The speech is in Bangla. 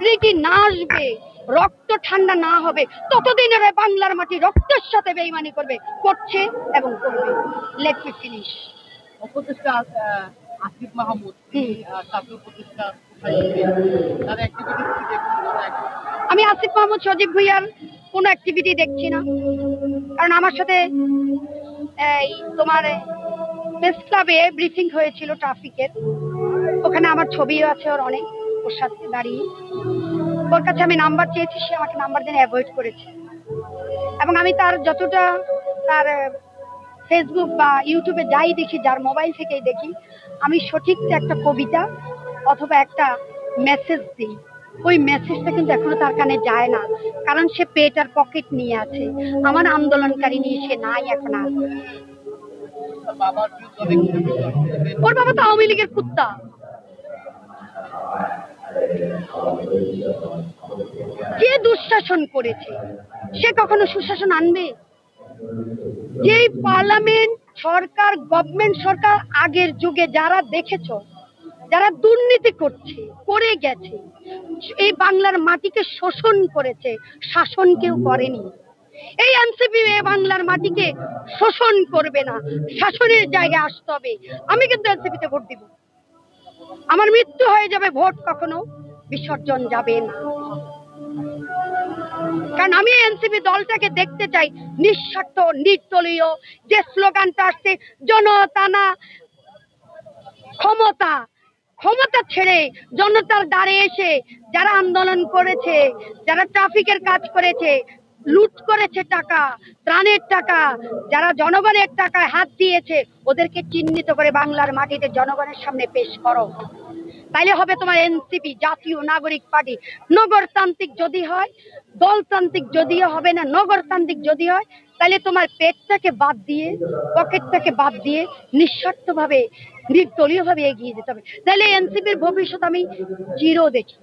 রীতি না আসবে, রক্ত ঠান্ডা না হবে, ততদিন এরা বাংলার মাটি রক্তের সাথে বেইমানি করবে, করছে এবং করবে। Let me finish. উপদেষ্টা আসিফ মাহমুদ ছাত্র প্রতিষ্ঠা, আমি আসিফ মাহমুদ সজীব ভুইয়ার কোনো অ্যাক্টিভিটি দেখছি না, কারণ আমার সাথে এই তোমার প্রেস ক্লাবে ব্রিফিং হয়েছিল ট্রাফিকের, ওখানে আমার ছবিও আছে ওর অনেক, ওর সাথে দাঁড়িয়ে ওর কাছে আমি নাম্বার চেয়েছি, সে আমাকে নাম্বার দিয়ে অ্যাভয়েড করেছে। এবং আমি তার যতটা তার ফেসবুক বা ইউটিউবে যাই দেখি, যার মোবাইল থেকেই দেখি, আমি সঠিক একটা কবিতা অথবা একটা মেসেজ দিই, ওই মেসেজটা কিন্তু এখনো তার কানে যায় না, কারণ সে পেট আর পকেট নিয়ে আছে। আমার আন্দোলনকারী নিয়ে সে নাই এখন আর। ওর বাবা তো আওয়ামী লীগের কুত্তা। যে দুঃশাসন করেছে সে কখনো সুশাসন আনবে? যে পার্লামেন্ট সরকার, গভর্নমেন্ট সরকার আগের যুগে যারা দেখেছ, যারা দুর্নীতি করছে, করে গেছে, এই বাংলার মাটিকে শোষণ করেছে, শাসন কেউ করেনি। এই এনসিপি বাংলার মাটিকে শোষণ করবে না, শাসনের জায়গায় আসতে হবে। আমি কিন্তু এনসিপিতে ভোট দিব। আমার মৃত্যু হয়ে যাবে, ভোট কখনো বিসর্জন যাবে না, কারণ আমি এনসিপি দলটাকে দেখতে চাই নিঃস্বার্থ, নির্দলীয়। যে স্লোগানটা আসছে জনতা না ক্ষমতা, ক্ষমতা ছেড়ে জনতার দ্বারে এসে যারা আন্দোলন করেছে, যারা ট্রাফিকের কাজ করেছে, লুট করেছে টাকা, ত্রাণের টাকা, যারা জনগণের টাকায় হাত দিয়েছে, ওদেরকে চিহ্নিত করে বাংলার মাটিতে জনগণের সামনে পেশ করো। তাইলে হবে তোমার এনসিপি, জাতীয় নাগরিক পার্টি। নগরতান্ত্রিক যদি হয়, দলতান্ত্রিক যদিও হবে না, নগরতান্ত্রিক যদি হয়, তাহলে তোমার পেটটাকে বাদ দিয়ে, পকেটটাকে বাদ দিয়ে নিঃস্বার্থভাবে, নির্দলীয়ভাবে এগিয়ে যেতে হবে। তাহলে এনসিপির ভবিষ্যৎ আমি চির দেখি।